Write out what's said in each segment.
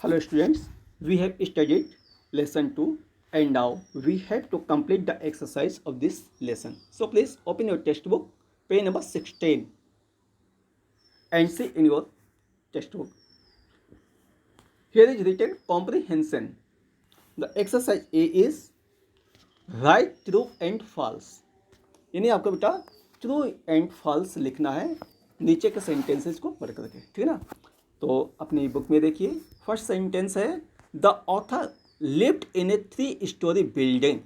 Hello students, we have studied lesson 2 and now we have to complete the exercise of this lesson. So please open your textbook, page number 16 and see in your textbook. Here is written comprehension. The exercise A is write true and false. यानी आपको बेटा true and false लिखना है नीचे के sentences को पढ़ करके, ठीक है ना। तो अपनी बुक में देखिए, फर्स्ट सेंटेंस है the author lived in A 3 story building.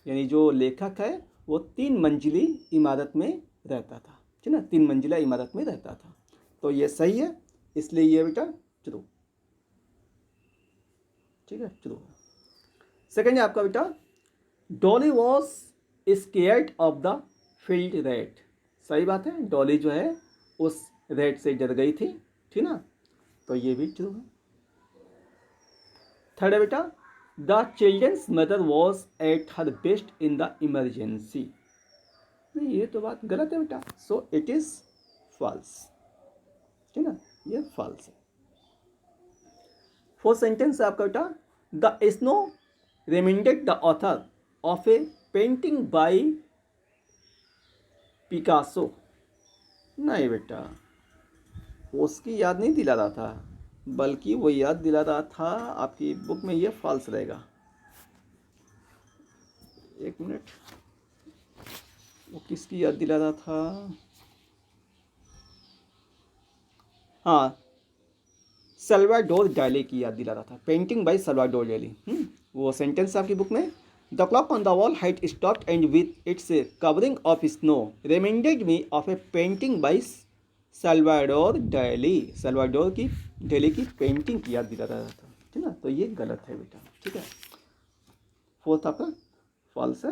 यानी जो लेखक है वो 3 मंजिली इमारत में रहता था, ठीक है ना, 3 मंजिला इमारत में रहता था। तो ये सही है, इसलिए ये बेटा ट्रू, ठीक है, ट्रू। सेकेंड है आपका बेटा Dolly was scared of the field rat. सही बात है, डॉली जो है उस रैट से डर गई थी, ठीक ना, तो ये भी ट्रू है। थर्ड है बेटा the children's mother was at her best in the emergency. नहीं, ये तो बात गलत है बेटा, सो इट इज फॉल्स, ठीक ना, ये फॉल्स है। फोर्थ सेंटेंस है आपका बेटा the snow reminded the author of A painting bye Picasso. नहीं बेटा, उसकी याद नहीं दिला रहा था, बल्कि वो याद दिला रहा था, आपकी बुक में ये फॉल्स रहेगा। एक मिनट, वो किसकी याद दिला रहा था? हाँ, सल्वाडोर डाली की याद दिला रहा था, पेंटिंग बाय सल्वाडोर डाली। वो सेंटेंस आपकी बुक में the clock on the wall height stopped and with its covering of snow reminded me of A painting bye Salvador डाली। सल्वाडोर की डाली की पेंटिंग की याद दिला रहा था, ठीक ना, तो ये गलत है बेटा, ठीक है। फोर्थ आपका फॉल्स है।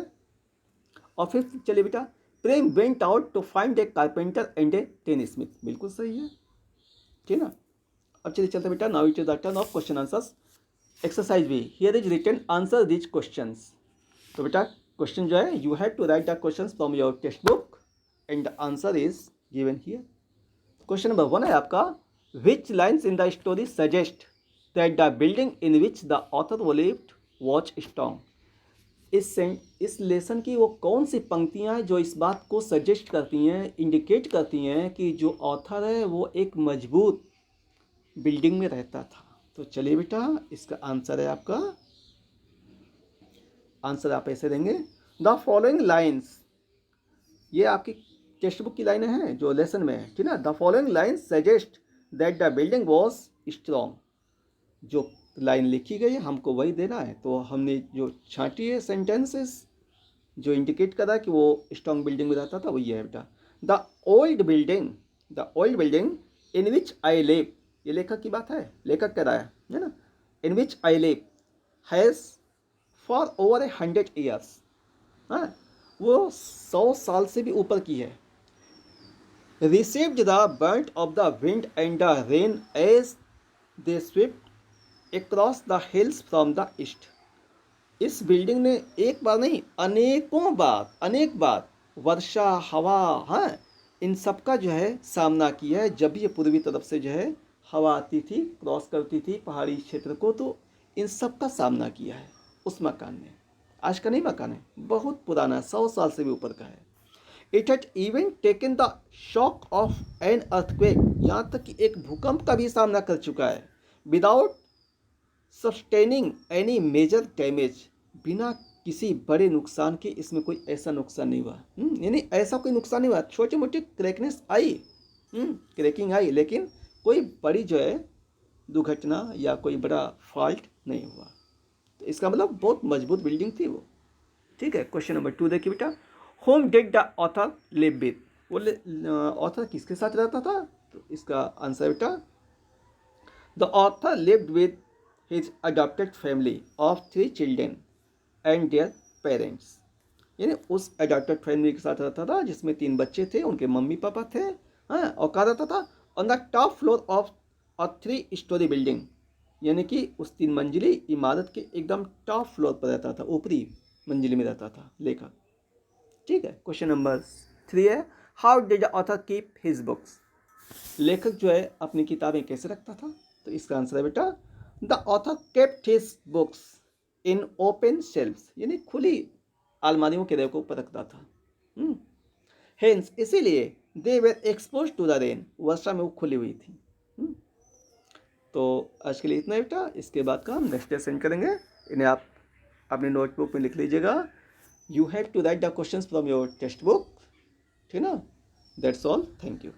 और फिफ्थ चलिए बेटा Prem went out to find a carpenter and a tinsmith. बिल्कुल सही है, ठीक ना। अब चलिए चलते बेटा now it is the turn of question answers. Exercise B, here is written answer this questions. तो बेटा क्वेश्चन जो है you have to write the questions from your text book and the answer is given here. Question number 1 है आपका which lines in the story suggest that the building in which the author lived was strong. इस lesson की वो कौन सी पंक्तियां हैं जो इस बात को सजेस्ट करती हैं, इंडिकेट करती हैं कि जो ऑथर है वो एक मजबूत बिल्डिंग में रहता था। तो चलिए बेटा इसका आंसर है आपका, आंसर आप ऐसे देंगे द फॉलोइंग लाइन्स। ये आपकी टेक्स्ट बुक की लाइनें हैं जो लेसन में है, ठीक ना। The following lines suggest that the building was strong. जो लाइन लिखी गई है हमको वही देना है, तो हमने जो छांटी है सेंटेंसेस जो इंडिकेट करा कि वो स्ट्रॉन्ग बिल्डिंग में रहता था वो ये है बेटा the old building in which I live. ये लेखक की बात है, लेखक कह रहा है ना। In which I live has for over 100 years. हाँ, वो 100 साल से भी ऊपर की है। Received the brunt of the wind and the rain as they swept across the hills from the east. इस बिल्डिंग ने एक बार नहीं अनेक बार वर्षा, हवा, हाँ, इन सब का जो है सामना किया है। जब ये पूर्वी तरफ से जो है हवा आती थी, क्रॉस करती थी पहाड़ी क्षेत्र को, तो इन सब का सामना किया है उस मकान ने। आज का नहीं मकान है, बहुत पुराना, 100 साल से भी ऊपर का है। It had even taken the shock of an earthquake. यहाँ तक कि एक भूकंप का भी सामना कर चुका है। Without sustaining any major damage, बिना किसी बड़े नुकसान के इसमें कोई ऐसा नुकसान नहीं हुआ। यानी ऐसा कोई नुकसान नहीं हुआ, छोटी मोटी क्रैकनेस आई, क्रैकिंग आई, लेकिन कोई बड़ी जो है दुर्घटना या कोई बड़ा फॉल्ट नहीं हुआ। तो इसका मतलब बहुत मजबूत बिल्डिंग थी वो, ठीक है। क्वेश्चन नंबर 2 देखिए बेटा home did the author live with. वो ऑथर किसके साथ रहता था? तो इसका आंसर बेटा the author lived with his adopted family of 3 children and their parents. यानी उस अडॉप्टेड फैमिली के साथ रहता था जिसमें 3 बच्चे थे, उनके मम्मी पापा थे। हाँ, और कहाँ रहता था? On the top floor of a 3 story building. यानी कि उस 3 मंजिली इमारत के एकदम टॉप फ्लोर पर रहता था, ऊपरी मंजिली में रहता था लेखक, ठीक है। क्वेश्चन नंबर 3 है how did the author keep his books. लेखक जो है अपनी किताबें कैसे रखता था? तो इसका आंसर है बेटा the author kept his books in open shelves, यानी खुली अलमारियों के रैकों पर रखता था। हेंस इसीलिए they were exposed to the rain, वर्षा में वो खुली हुई थी। तो आज के लिए इतना ही बेटा, इसके बाद का हम नेक्स्ट डे सेंड करेंगे। इन्हें आप अपनी नोटबुक में लिख लीजिएगा। You have to write the questions from your text book, ठीक है ना। That's all, thank you.